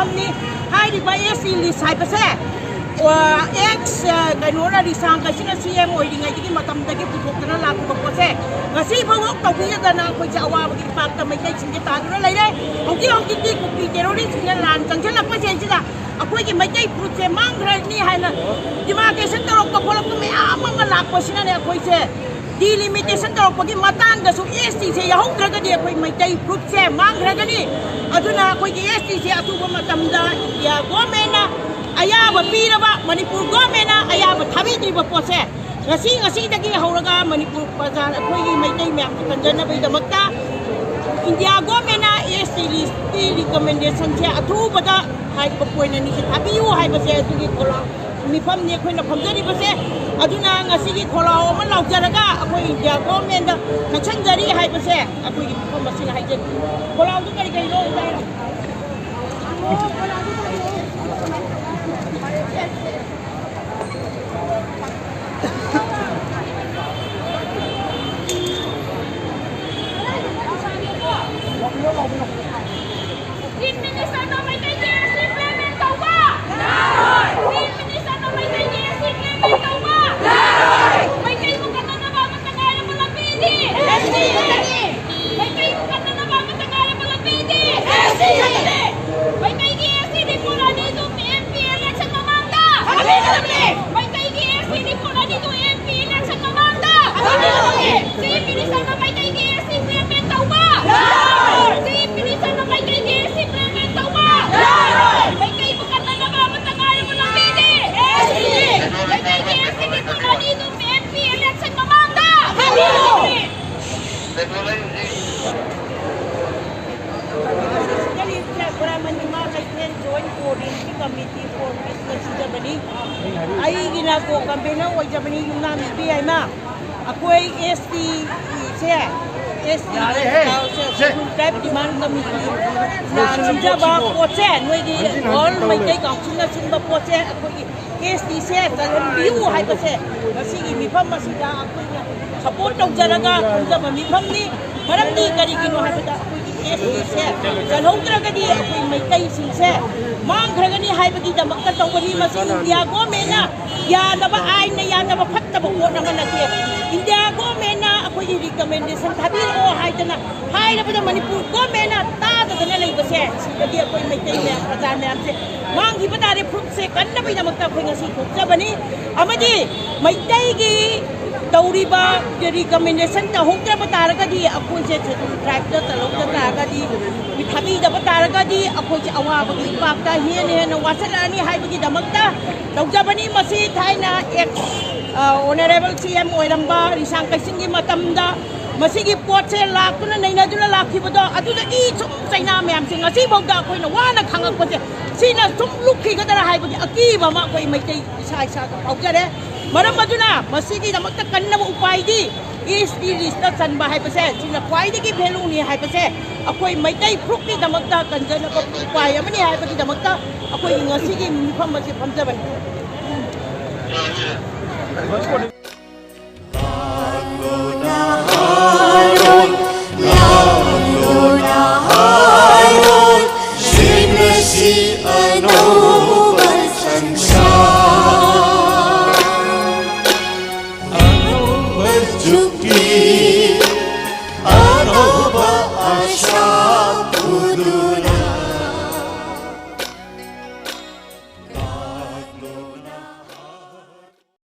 มนี้ให้ดิบเอสซีลิสายประเสริฐว่าเอ็กซ์กันโน้นดิสังกันชินะซีเอ็มโอ้ยดิไงที่มาทำตะกี้ผู้ถูกตระหนักกับประเสริฐงั้นสิพวกเราต้องพิจารณาคุยจะเอาว่าบางปากแต่ไม่ได้สิ่งที่ตาดูอะไรได้บางทีเราจริงๆกุฏิเจริญสิ่งนั้นลานจังเช่นหลักประเสริฐใช่ไหมaku lagi macam projek mangrai ni hai na di mana center ko pula ko me amang lak ko sina ne aku ise di limitation to ko gi matan ga su ST se ya hong ga dia ko macam projek mangrai ga ni aduna ko gi ST se atu ko matam da ya gomena aya ba pi na ba manipur gomena aya ba thabi tri ba pose ngasi dagi hauraga manipur bazar ko gi macam me kan jana bai da makta India gomena ST list recommendation se atu bada hai ba point na ni se thabi yu hai ba se tu gi kola mi pham ne khoi na pham jari ba se aduna ngasi gi kola o man lau jaraga akoi India government da thachang jari hai ba se akoi gi pham ba sin hai je kola tu kari kari lo dai ra kola tu ai ginagawa campaign na wag Japanese yung namin biyay ma ako'y ST siya ST subscribe demand committee na sinja ba po siya nuwi di all may day kang sinba po siya ako'y ST siya talang view hay pa siya sige mipam masida ako'y nga support ng jaraga kung sa mamipam ni parang di karigino hay pa ako'y ST siya kalong talaga di ako'y may tayo siya mang kaya ni hai bagi damak katong wali masing India gomena ya na ba ay na ya na ba patta ba ko naman natin India gomena ako i recommendation thabi o hai na hai na ba Manipur gomena ta da na lai ba se bagi ako may tay na prajan na se mang gi ba tare proof se kan na ba damak ta ko ngasi ko sa bani amadi may tay gi tauriba the recommendation ta hong ta ba taraga di ako se tractor talong ta taraga di thabi da ba taraga di ako se awa ba gi pa ta hian hian wasala ni hai bagi damakta lawjabani masi thaina ek honorable CM oiramba risang kaisinggi matamda masigi potse lakuna naina dula lakibado aduda I chum chaina myam sing asi bawda koina wana khangak pose sina chum lukhi gadara hai bagi akiba ma koi mai tai isa isa ka paujare maram maduna masigi damakta kanna upai di is di lista san ba hai pase sina kwai di ki value ni hai pase akoi mai tai pruk ni damakta kanjana ko upai amani hai bagi damakta akoi ngasigi mifam masi phamjaban